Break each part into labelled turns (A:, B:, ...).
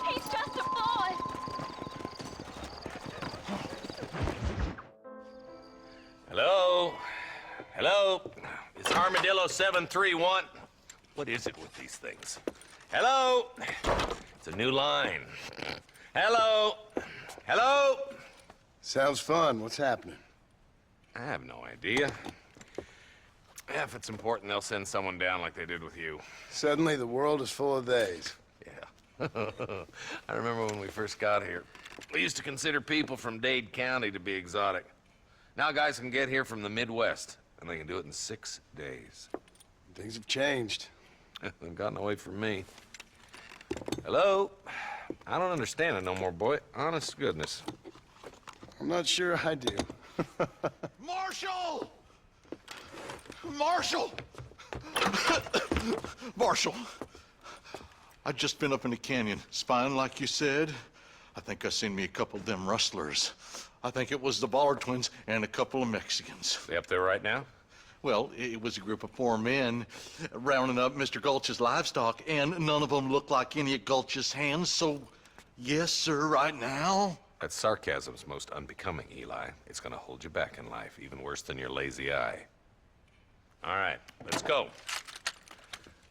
A: He's just a boy.
B: Hello? Hello? It's Armadillo 731. What is it with these things? Hello? It's a new line. Hello? Hello?
C: Sounds fun. What's happening?
B: I have no idea. Yeah, if it's important, they'll send someone down like they did with you.
C: Suddenly, the world is full of theys.
B: Yeah. I remember when we first got here. We used to consider people from Dade County to be exotic. Now guys can get here from the Midwest, and they can do it in 6 days.
C: Things have changed.
B: They've gotten away from me. Hello? I don't understand it no more, boy. Honest to goodness.
C: I'm not sure I do.
D: Marshal! Marshal! Marshal! I just been up in the canyon, spying like you said. I think I seen me a couple of them rustlers. I think it was the Ballard twins and a couple of Mexicans.
B: They up there right now?
D: Well, it was a group of 4 men rounding up Mr. Gulch's livestock, and none of them looked like any of Gulch's hands, so yes, sir, right now.
B: That sarcasm's most unbecoming, Eli. It's gonna hold you back in life, even worse than your lazy eye. All right, let's go.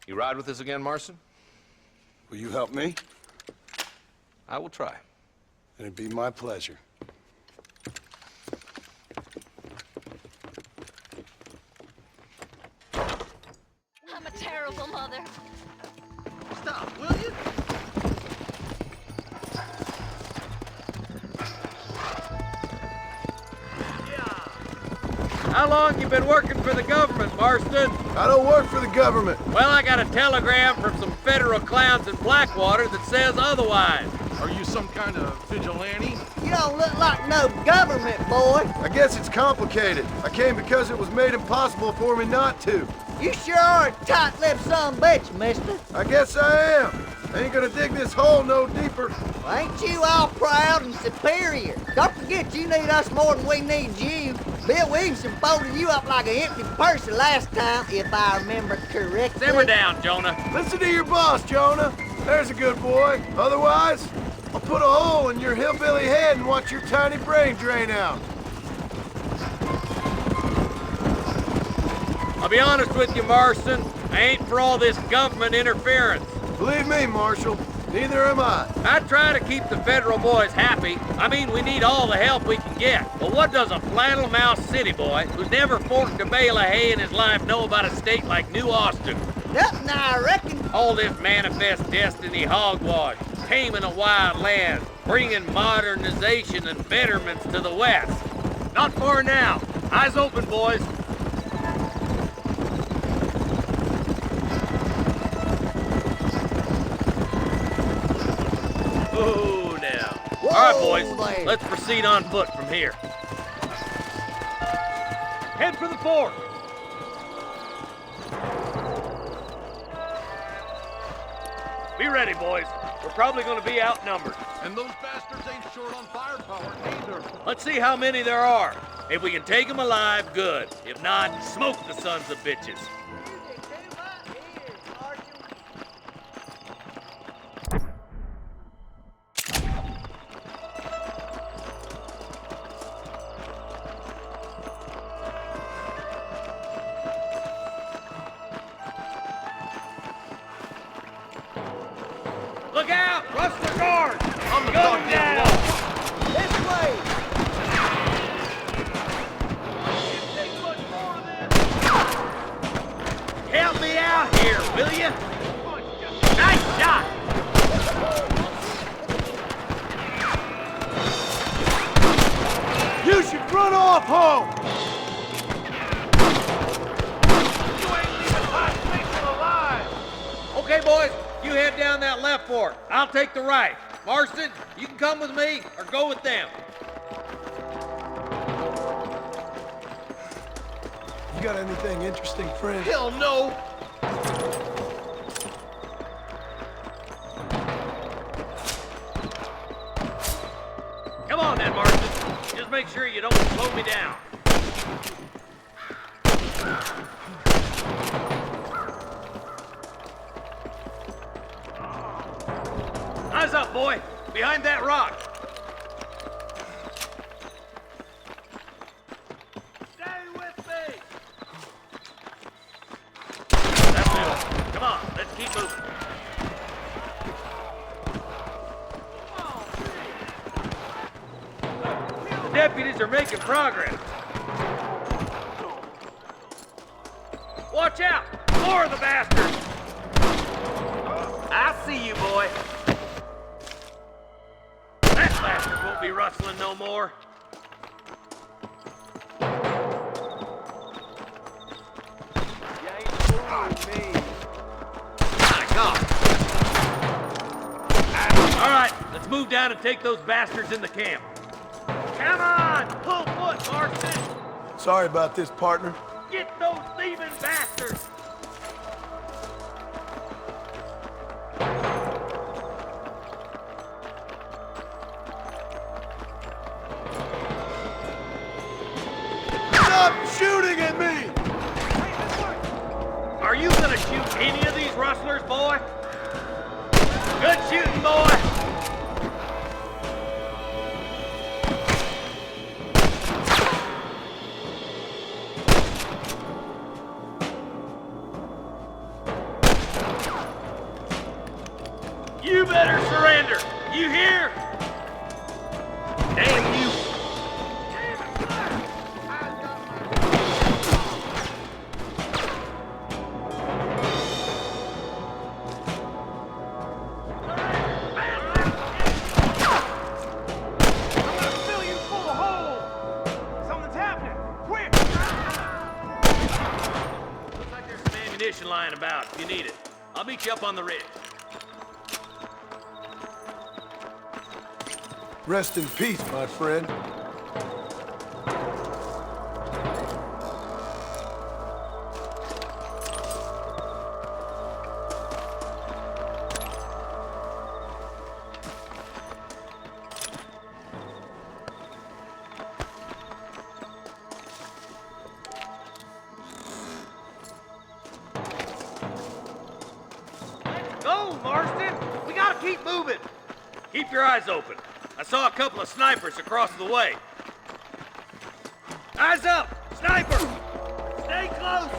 B: You ride with us again, Marston?
C: Will you help me?
B: I will try.
C: It'd be my pleasure.
A: I'm a terrible mother.
D: Stop, will you?
E: How long you been working for the government, Marston?
C: I don't work for the government.
E: Well, I got a telegram from some federal clowns in Blackwater that says otherwise.
D: Are you some kind of vigilante?
F: You don't look like no government, boy.
C: I guess it's complicated. I came because it was made impossible for me not to.
F: You sure are a tight-lipped son bitch, mister.
C: I guess I am. I ain't gonna dig this hole no deeper.
F: Well, ain't you all proud and superior? Don't forget you need us more than we need you. Bill Williamson folded you up like an empty purse the last time, if I remember correctly.
E: Simmer down, Jonah.
C: Listen to your boss, Jonah. There's a good boy. Otherwise, I'll put a hole in your hillbilly head and watch your tiny brain drain out.
E: I'll be honest with you, Marston. I ain't for all this government interference.
C: Believe me, Marshal, neither am I.
E: I try to keep the federal boys happy. I mean, we need all the help we can get. But what does a flannel-mouthed city boy who's never forked a bale of hay in his life know about a state like New Austin?
F: Nothing, I reckon.
E: All this manifest destiny hogwash, taming a wild land, bringing modernization and betterments to the West. Not far now. Eyes open, boys. Oh, now.
F: Whoa,
E: All right, boys.
F: there.
E: Let's proceed on foot from here. Head for the fort. Be ready, boys. We're probably going to be outnumbered.
D: And those bastards ain't short on firepower either.
E: Let's see how many there are. If we can take them alive, good. If not, smoke the sons of bitches. Look out! Rush the guard! I'm going down!
F: This way.
E: Help me out here, will you? Nice shot!
C: You should run off home!
E: You ain't leaving my station alive! Okay, boys, you head down that left fork. I'll take the right. Marston, you can come with me or go with them.
C: You got anything interesting, friend?
D: Hell no!
E: Come on then, Marston. Just make sure you don't slow me down. Eyes up, boy. Behind that rock. Stay with me. That's it. Come on, let's keep moving. The deputies are making progress. Watch out! More of the bastards! I see you, boy. That bastard won't be rustling no more.
C: You ain't fooling me.
E: My God! All right, let's move down and take those bastards in the camp. Come on! Pull foot, Marston!
C: Sorry about this, partner.
E: Get those thieving bastards!
C: Stop shooting at me!
E: Are you gonna shoot any of these rustlers, boy? Good shooting, boy! You better surrender! You hear? Damn you! Ammunition lying about if you need it. I'll meet you up on the ridge.
C: Rest in peace, my friend.
E: Go, Marston! We gotta keep moving! Keep your eyes open. I saw a couple of snipers across the way. Eyes up! Sniper! Stay close!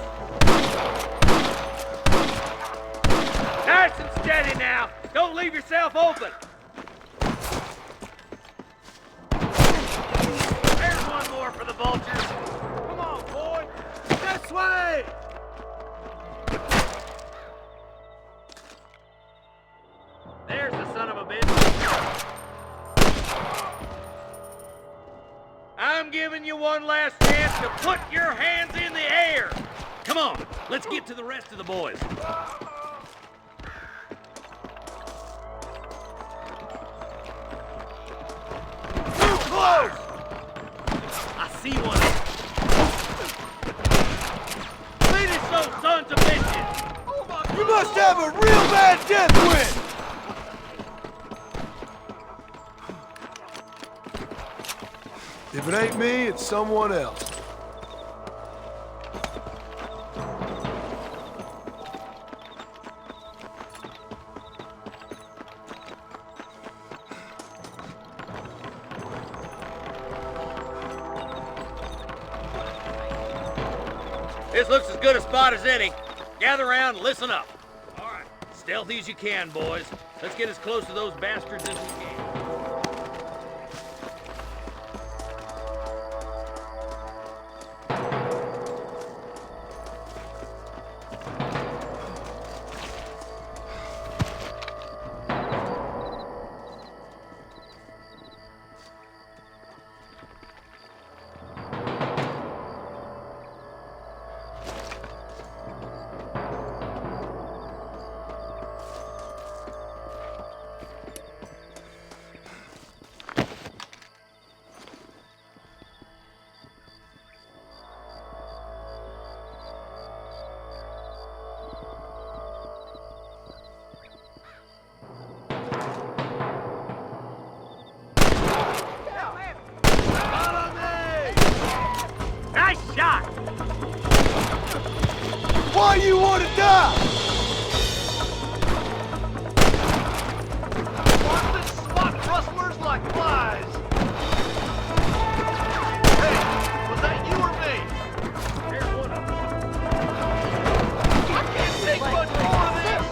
E: Nice and steady now. Don't leave yourself open. There's one more for the vultures. Come on, boy! This way! There's the son of a bitch. I'm giving you one last chance to put your hands in the air. Come on, let's get to the rest of the boys. Too close! I see one. Finish those sons of bitches.
C: You must have a real bad death wish! If it ain't me, it's someone else.
E: This looks as good a spot as any. Gather around and listen up. All right, stealthy as you can, boys. Let's get as close to those bastards as we can.
C: Why you want to die?
G: Boston swat rustlers like flies. Hey, was that you or me? Here's one of them. I can't take much more of this.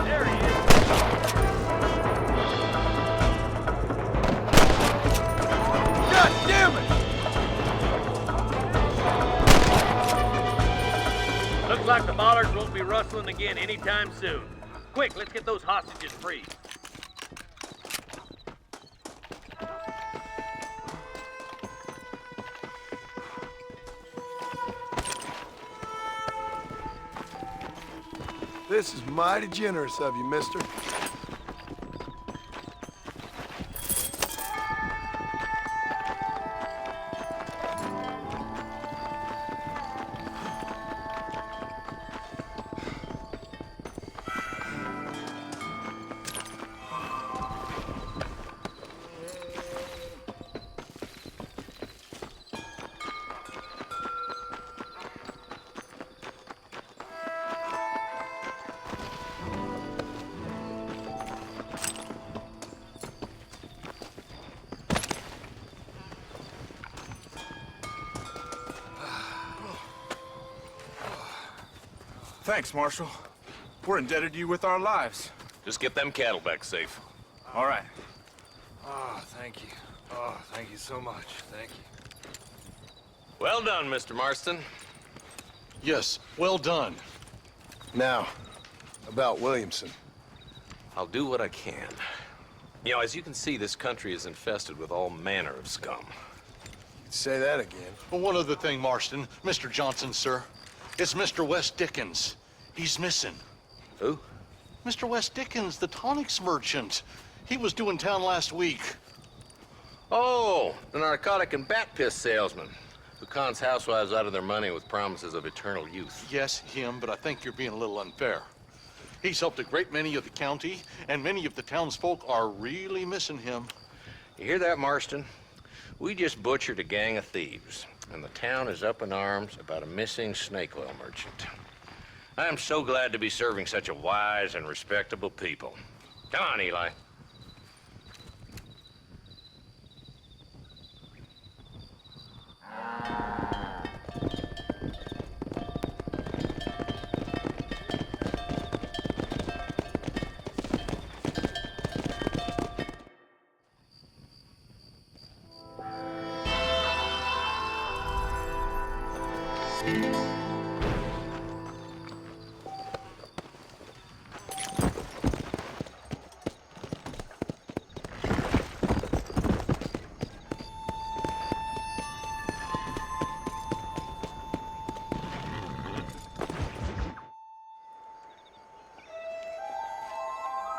G: There he is.
C: God damn it!
E: Looks like the bollards won't be rustling again anytime soon. Quick, let's get those hostages free.
C: This is mighty generous of you, mister.
H: Thanks, Marshal. We're indebted to you with our lives.
B: Just get them cattle back safe.
H: All right.
C: Oh, thank you. Oh, thank you so much. Thank you.
B: Well done, Mr. Marston.
D: Yes, well done.
C: Now, about Williamson.
B: I'll do what I can. You know, as you can see, this country is infested with all manner of scum.
C: Say that again.
D: Well, one other thing, Marston. Mr. Johnson, sir. It's Mr. Wes Dickens. He's missing.
B: Who?
D: Mr. Wes Dickens, the tonics merchant. He was due in town last week.
B: Oh, the narcotic and bat piss salesman who cons housewives out of their money with promises of eternal youth.
D: Yes, him, but I think you're being a little unfair. He's helped a great many of the county, and many of the townsfolk are really missing him.
B: You hear that, Marston? We just butchered a gang of thieves, and the town is up in arms about a missing snake oil merchant. I am so glad to be serving such a wise and respectable people. Come on, Eli.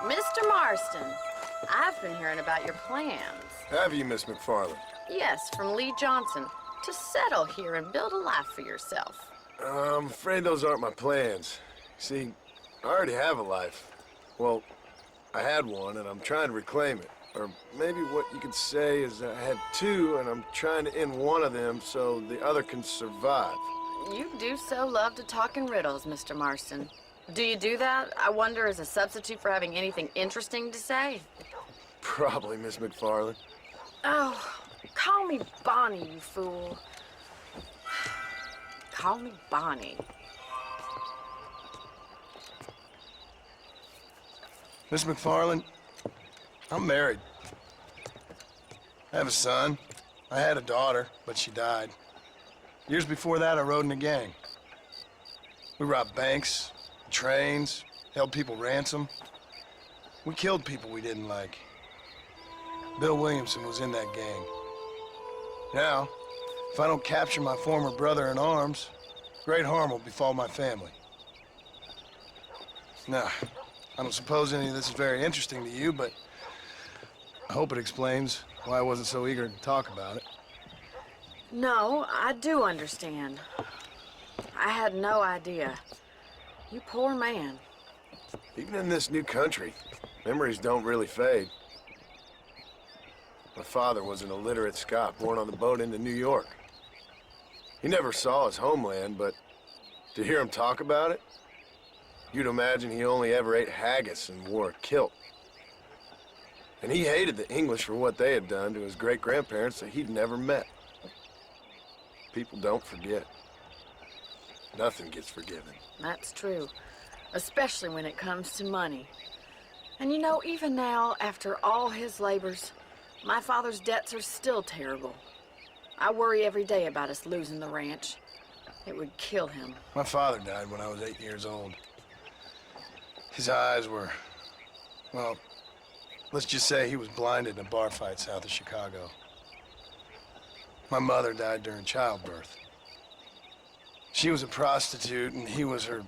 I: Mr. Marston, I've been hearing about your plans.
C: Have you, Miss McFarland?
I: Yes, from Lee Johnson, to settle here and build a life for yourself.
C: I'm afraid those aren't my plans. See, I already have a life. Well, I had one, and I'm trying to reclaim it. Or maybe what you could say is I had two, and I'm trying to end one of them so the other can survive.
I: You do so love to talk in riddles, Mr. Marston. Do you do that, I wonder, as a substitute for having anything interesting to say?
C: Probably, Miss McFarland.
I: Oh, call me Bonnie, you fool. Call me Bonnie.
C: Miss McFarland, I'm married. I have a son. I had a daughter, but she died. Years before that, I rode in a gang. We robbed banks, trains, held people ransom. We killed people we didn't like. Bill Williamson was in that gang. Now, if I don't capture my former brother in arms, great harm will befall my family. Now, I don't suppose any of this is very interesting to you, but I hope it explains why I wasn't so eager to talk about it.
I: No, I do understand. I had no idea. You poor man.
C: Even in this new country, memories don't really fade. father was an illiterate Scot born on the boat into New York. He never saw his homeland, but to hear him talk about it, you'd imagine he only ever ate haggis and wore a kilt. And he hated the English for what they had done to his great-grandparents that he'd never met. People don't forget. Nothing gets forgiven.
I: That's true, especially when it comes to money. And you know, even now, after all his labors, my father's debts are still terrible. I worry every day about us losing the ranch. It would kill him.
C: My father died when I was 8 years old. His eyes were, well, let's just say he was blinded in a bar fight south of Chicago. My mother died during childbirth. She was a prostitute and he was her,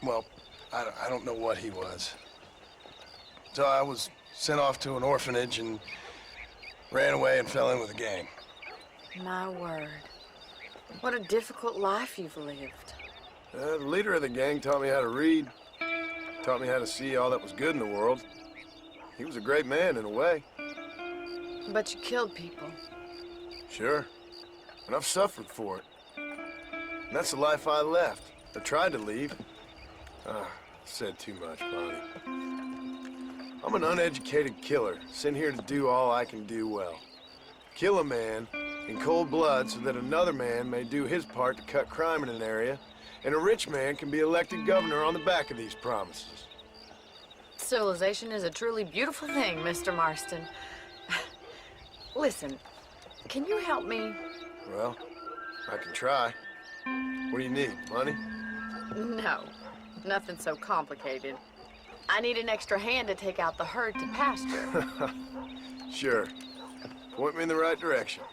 C: well, I don't know what he was. So I was sent off to an orphanage and ran away and fell in with a gang.
I: My word. What a difficult life you've lived.
C: The leader of the gang taught me how to read, taught me how to see all that was good in the world. He was a great man in a way.
I: But you killed people.
C: Sure. And I've suffered for it. And that's the life I left, or tried to leave. Said too much, Bonnie. I'm an uneducated killer, sent here to do all I can do well. Kill a man in cold blood so that another man may do his part to cut crime in an area, and a rich man can be elected governor on the back of these promises.
I: Civilization is a truly beautiful thing, Mr. Marston. Listen, can you help me?
C: Well, I can try. What do you need, money?
I: No, nothing so complicated. I need an extra hand to take out the herd to pasture.
C: Sure. Point me in the right direction.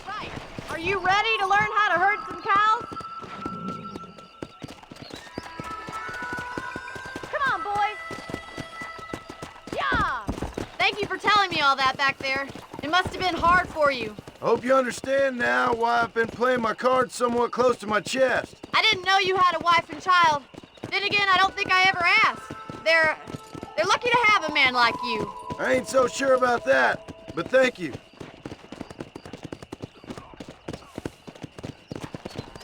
A: Right. Are you ready to learn how to herd some cows? Come on, boys. Yeah. Thank you for telling me all that back there. It must have been hard for you.
C: I hope you understand now why I've been playing my cards somewhat close to my chest.
A: I didn't know you had a wife and child. Then again, I don't think I ever asked. They're lucky to have a man like you.
C: I ain't so sure about that, but thank you.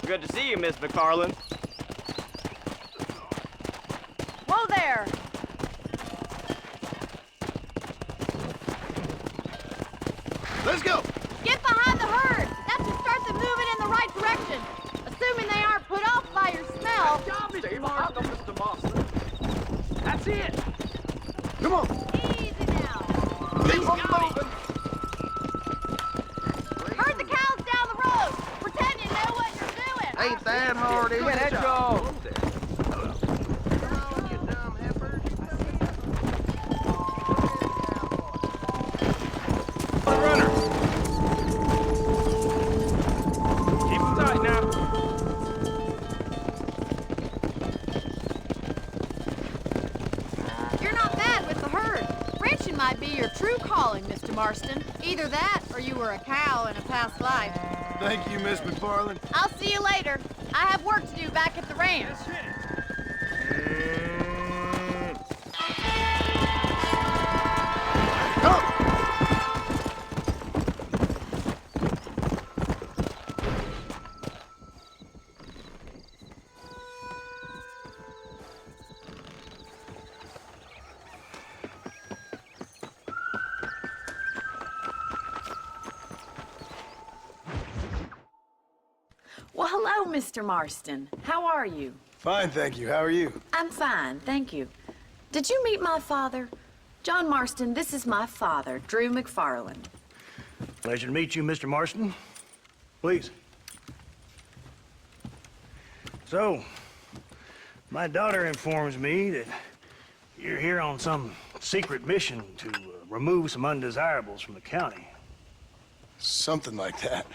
J: Good to see you, Miss McFarland.
A: Whoa there.
C: Let's go!
A: Get behind the herd. That should start them moving in the right direction. Assuming they aren't put off by your smell.
G: Stay behind them, Mr. Marston. That's it.
C: Come on!
A: Easy now.
G: Keep them moving.
A: Herd the cows down the road. Pretend you know what you're doing.
F: Ain't that hard, is it?
J: Let's go.
H: Runner. Keep them tight now.
A: You're not bad with the herd. Ranching might be your true calling, Mr. Marston. Either that, or you were a cow in a past life.
C: Thank you, Miss McFarland.
A: I'll see you later. I have work to do back at the ranch.
I: Well, hello, Mr. Marston. How are you?
C: Fine, thank you. How are you?
I: I'm fine, thank you. Did you meet my father? John Marston, this is my father, Drew McFarland.
K: Pleasure to meet you, Mr. Marston. Please. So, my daughter informs me that you're here on some secret mission to remove some undesirables from the county.
C: Something like that.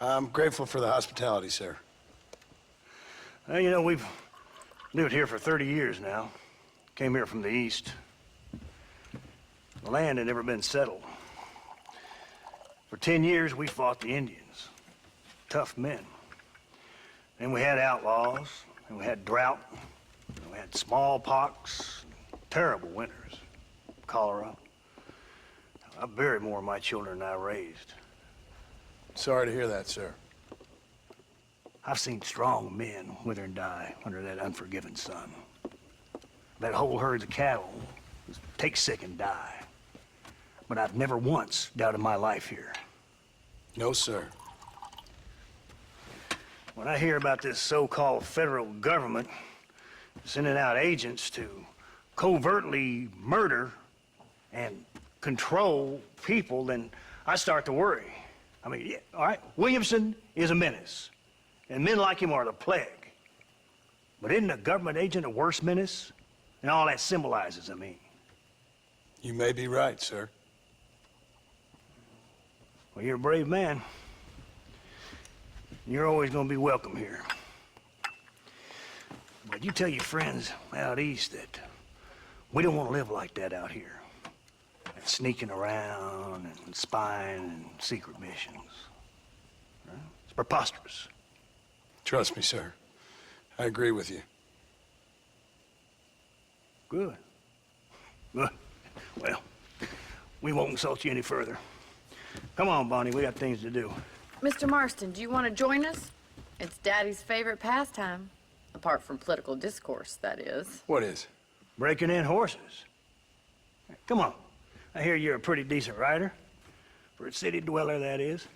C: I'm grateful for the hospitality, sir.
K: Well, you know, we've Lived here for 30 years now. Came here from the east. The land had never been settled. For 10 years, we fought the Indians. Tough men. Then we had outlaws, and we had drought, and we had smallpox, terrible winters, cholera. I buried more of my children than I raised.
C: Sorry to hear that, sir.
K: I've seen strong men wither and die under that unforgiving sun. That whole herds of cattle take sick and die. But I've never once doubted my life here.
C: No, sir.
K: When I hear about this so-called federal government sending out agents to covertly murder and control people, then I start to worry. I mean, yeah, all right, Williamson is a menace, and men like him are the plague. But isn't a government agent a worse menace? And all that symbolizes, I mean.
C: You may be right, sir.
K: Well, you're a brave man. You're always gonna be welcome here. But you tell your friends out east that we don't want to live like that out here. That sneaking around and spying and secret missions. Right? It's preposterous.
C: Trust me, sir. I agree with you.
K: Good. Good. Well, we won't insult you any further. Come on, Bonnie, we got things to do.
I: Mr. Marston, do you want to join us? It's Daddy's favorite pastime. Apart from political discourse, that is.
C: What is?
K: Breaking in horses. Come on. I hear you're a pretty decent rider. For a city dweller, that is.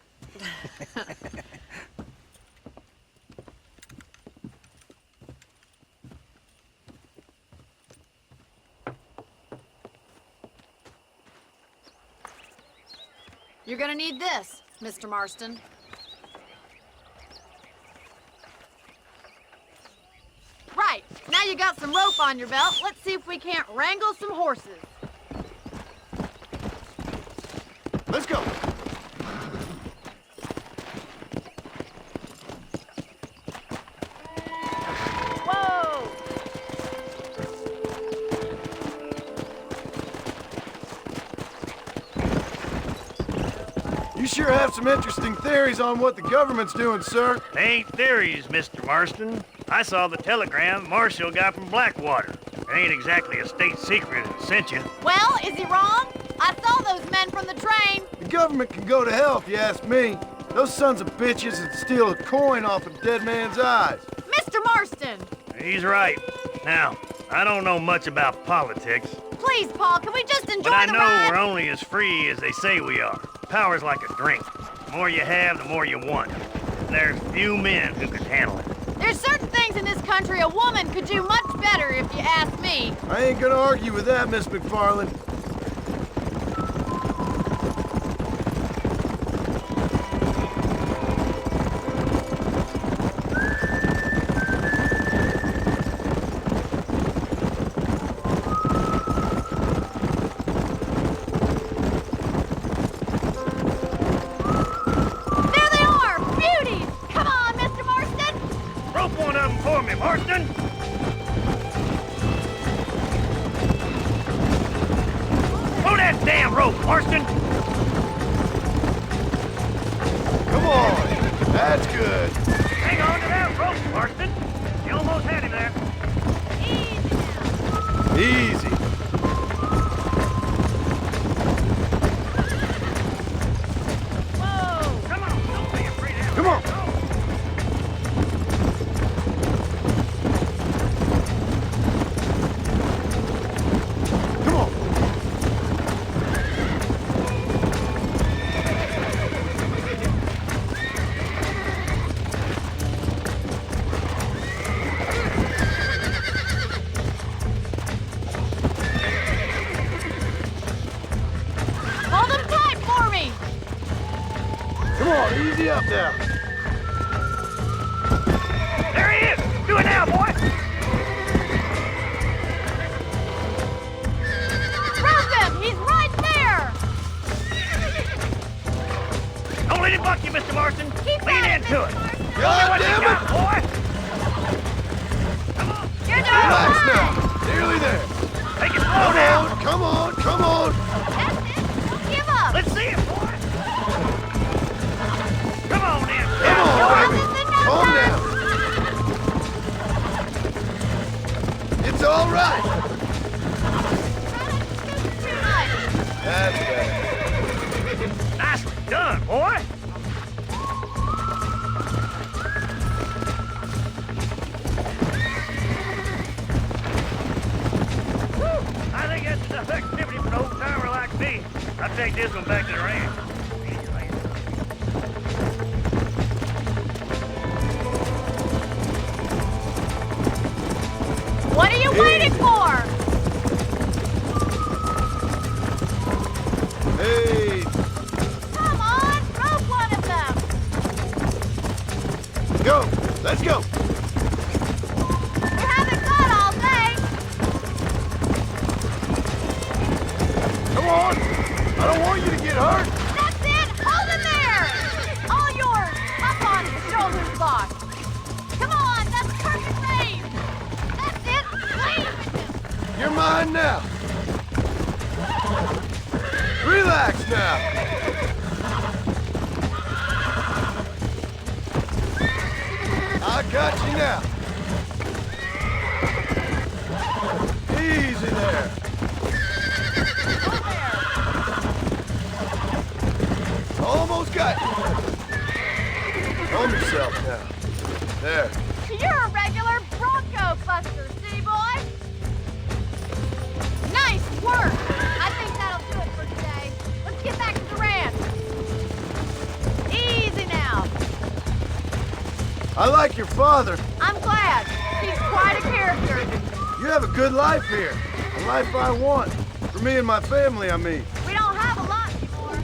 A: You're gonna need this, Mr. Marston. Right, now you got some rope on your belt. Let's see if we can't wrangle some horses.
C: Let's go.
A: Whoa!
C: You sure have some interesting theories on what the government's doing, sir.
K: They ain't theories, Mr. Marston. I saw the telegram Marshall got from Blackwater. It ain't exactly a state secret that sent you.
A: Well, is he wrong? I saw those men from the train.
C: The government can go to hell if you ask me. Those sons of bitches would steal a coin off a dead man's eyes.
A: Mr. Marston!
K: He's right. Now, I don't know much about politics,
A: Please, Paul, can we just enjoy
K: but I
A: the
K: know
A: ride?
K: we're only as free as they say we are. Power's like a drink. The more you have, the more you want. There's few men who can handle it.
A: There's certain things in this country a woman could do much better, if you ask me.
C: I ain't gonna argue with that, Miss McFarland.
A: There they are! Beauties! Come on, Mr. Marston!
K: Rope one of them for me, Marston! Pull that damn rope, Marston!
C: Come on. That's good.
K: Hang on to that rope, Marston! You almost had him there.
C: Easy.
A: Whoa!
K: Come on, don't be afraid of
C: Come on. Come on.
A: Hold them tight for me!
C: Come on, easy up now.
K: There he is! Do it now, boy!
A: Rope him! He's right there!
K: Don't let him buck you, Mr. Marston.
A: Keep
K: Lean
A: at it,
K: into
A: Mr.
K: it.
A: Marston.
K: Show me what you
C: damn it.
K: got, boy! Come on!
A: You're
C: on, come on, come on!
A: That's it. Don't give up.
K: Let's see it, boy. Come on in.
C: Come on, baby!
A: Promise in no
C: Calm
A: time.
C: down. It's all right.
A: Too much.
C: That's better.
K: Nicely done, boy. Whew, I think that's enough activity for an old timer like me. I'll take this one back to the ranch.
A: What are you waiting for?
C: Hey,
A: Come on, rope one of them.
C: go! Let's go!
A: You haven't got all day.
C: Come on! I don't want you to get hurt!
A: That's it. Hold him there. All yours. Up on his shoulders, boss. Come on, that's perfect range. That's it. Leave with him.
C: You're mine now! Relax now! I got you now! Easy there! Almost got you! Calm yourself now. There.
A: You're a regular Bronco buster, city boy. Nice work. I think that'll do it for today. Let's get back to the ranch. Easy now.
C: I like your father.
A: I'm glad. He's quite a character.
C: You have a good life here. A life I want. For me and my family, I mean.
A: We don't have a lot anymore.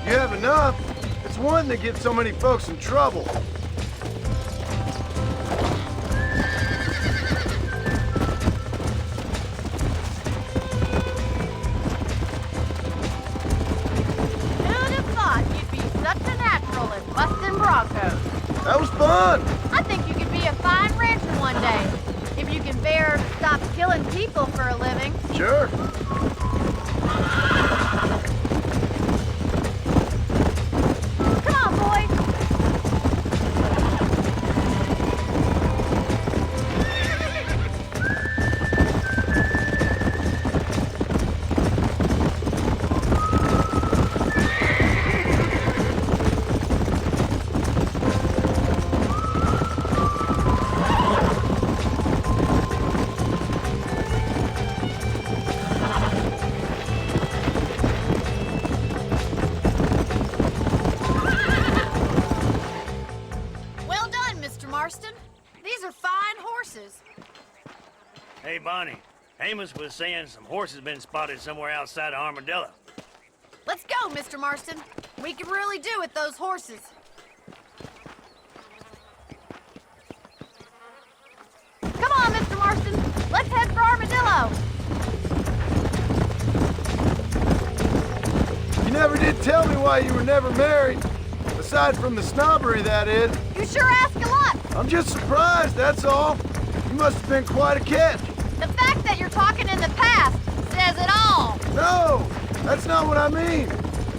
C: You have enough. It's one that gets so many folks in trouble.
A: Who'd have thought you'd be such a natural at busting Broncos?
C: That was fun.
A: I think you could be a fine rancher one day. If you can bear stop killing people for a living.
C: Sure.
A: Come on, boys. Well done, Mr. Marston. These are fine horses.
K: Hey, Bonnie. Amos was saying some horses been spotted somewhere outside of Armadillo.
A: Let's go, Mr. Marston. We can really do with those horses. Come on, Mr. Marston. Let's head for Armadillo.
C: You never did tell me why you were never married. Aside from the snobbery, that is.
A: You sure ask a lot.
C: I'm just surprised, that's all. You must have been quite a catch.
A: The fact that you're talking in the past says it all.
C: No, that's not what I mean.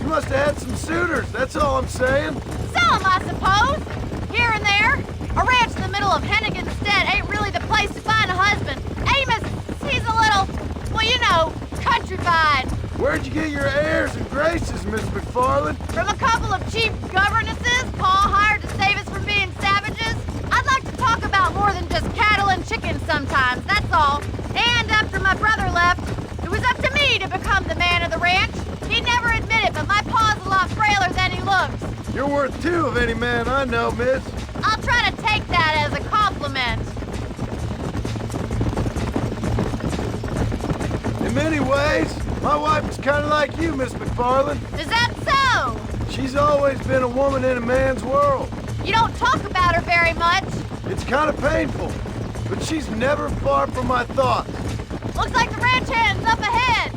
C: You must have had some suitors, that's all I'm saying.
A: Some, I suppose. Here and there. A ranch in the middle of Hennigan's Stead ain't really the place to find a husband. Amos, he's a little, well, you know, countrified.
C: Where'd you get your airs and graces, Miss McFarland?
A: From a couple of cheap governesses Pa hired to save us from being savages. I'd like to talk about more than just cattle and chickens sometimes, that's all. And after my brother left, it was up to me to become the man of the ranch. He'd never admit it, but my pa's a lot frailer than he looks.
C: You're worth two of any man I know, miss.
A: I'll try to take that as a compliment.
C: In many ways, my wife is kind of like you, Miss McFarland.
A: Is that so?
C: She's always been a woman in a man's world.
A: You don't talk about her very much.
C: It's kind of painful, but she's never far from my thoughts.
A: Looks like the ranch hand's up ahead.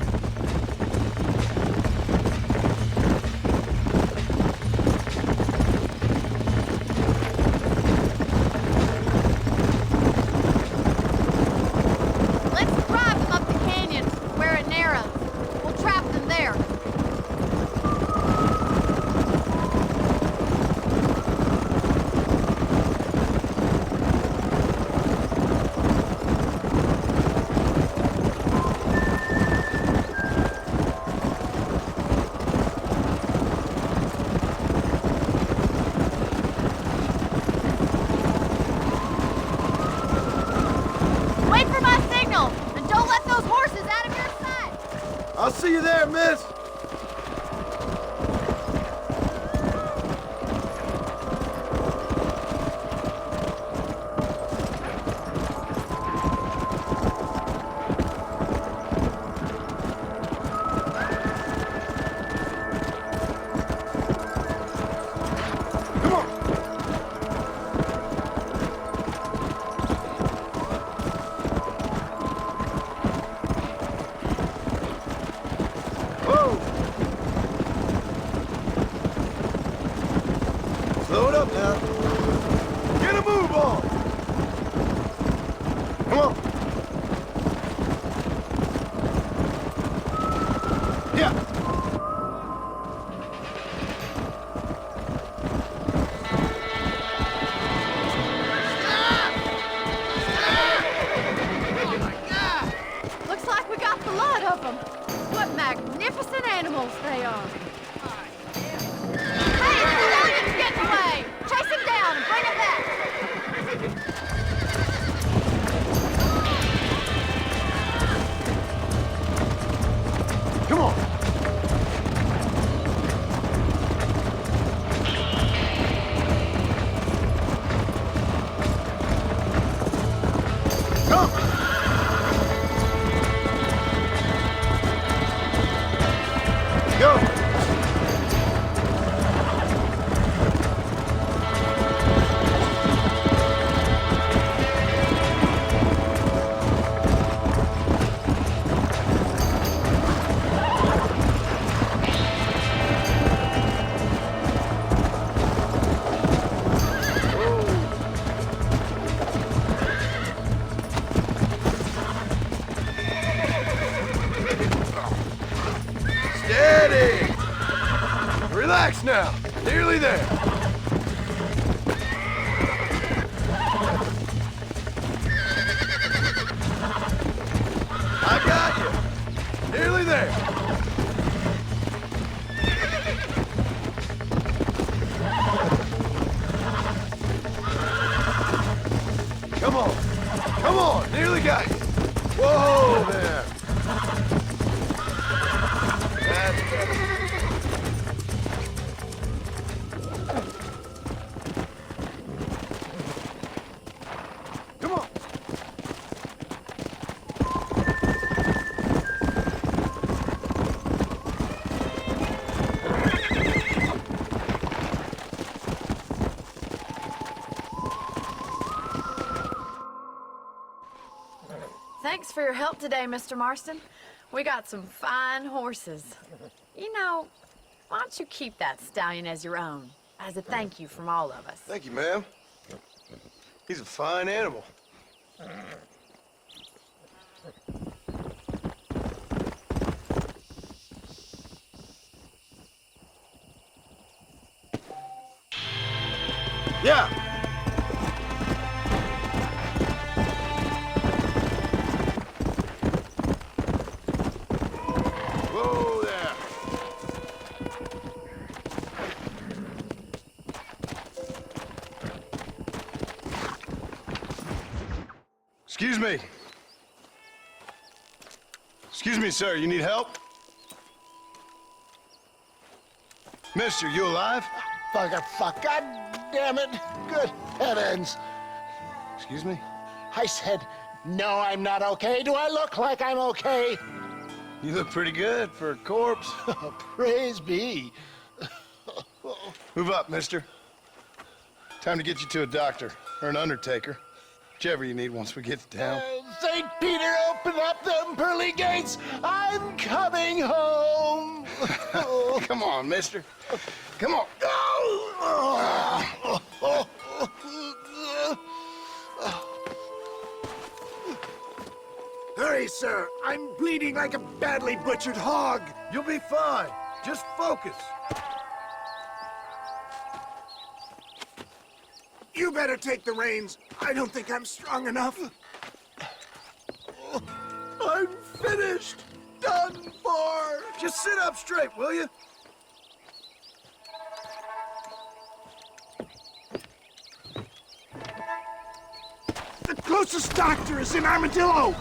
C: See you there, miss. Slow it up now. Get a move on. Come on. Yeah.
A: Looks like we got the lot of them. What magnificent animals they are. Hey, civilians getting away! Chase him down and bring him back!
C: Come on. Come. Go. Steady. Relax now. Nearly there. I got you. Nearly there. Come on. Come on. Nearly got you. Whoa there. That's better. Come on.
I: Thanks for your help today, Mr. Marston. We got some fine horses. You know, why don't you keep that stallion as your own, as a thank you from all of us?
C: Thank you, ma'am. He's a fine animal. Yeah. Whoa there. Excuse me. Excuse me, sir. You need help? Mister, you alive?
L: Fuck, God damn it. Good heavens.
C: Excuse me?
L: I said, no, I'm not okay. Do I look like I'm okay?
C: You look pretty good for a corpse.
L: Praise be.
C: Move up, mister. Time to get you to a doctor or an undertaker. Whichever you need once we get to town.
L: St. Peter, open up them pearly gates. I'm coming home.
C: Come on, mister. Come on.
L: Hurry, sir. I'm bleeding like a badly butchered hog.
C: You'll be fine. Just focus.
L: You better take the reins. I don't think I'm strong enough. I'm finished. Done for.
C: Just sit up straight, will you?
L: The closest doctor is in Armadillo.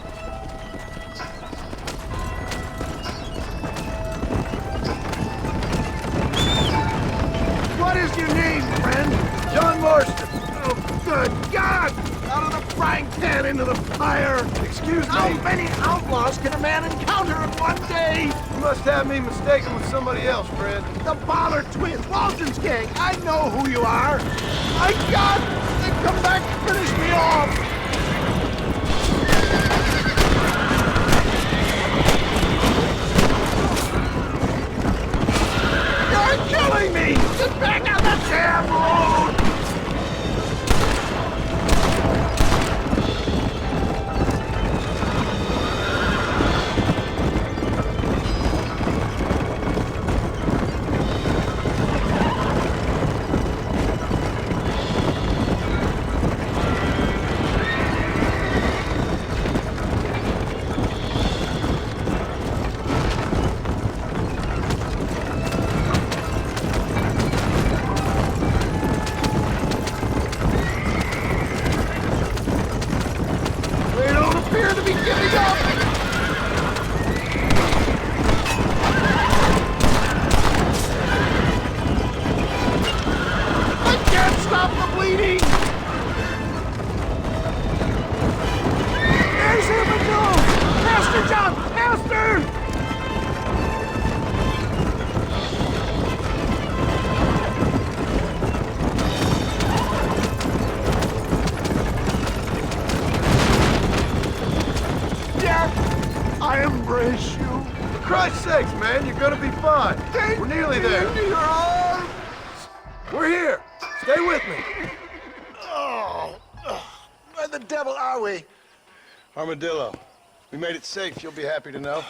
L: name, friend? John Marston. Oh, good God! Out of the frying pan into the fire. Excuse me? How many outlaws can a man encounter in one day?
C: You must have me mistaken with somebody else, Fred.
L: The Ballard twins, Walton's gang. I know who you are. My God! They've come back to finish me off. You're killing me! Get back on the damn road! I embrace you.
C: For Christ's sakes, man, you're gonna be fine. We're nearly there.
L: Into your arms.
C: We're here. Stay with me.
L: Oh, where the devil are we?
C: Armadillo. We made it safe, you'll be happy to know.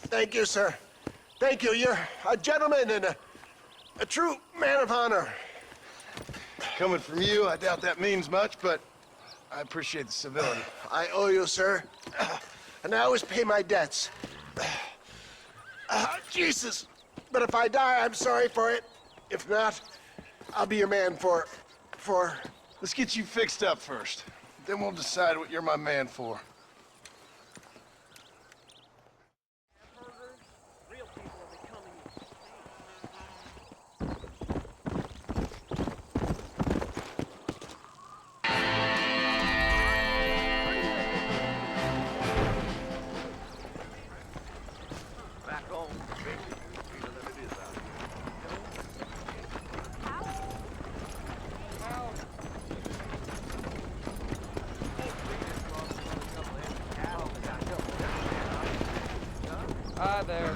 L: Thank you, sir. Thank you. You're a gentleman and a true man of honor.
C: Coming from you, I doubt that means much, but I appreciate the civility.
L: I owe you, sir. And I always pay my debts. Jesus. But if I die, I'm sorry for it. If not, I'll be your man for...
C: Let's get you fixed up first. Then we'll decide what you're my man for.
H: Hi there.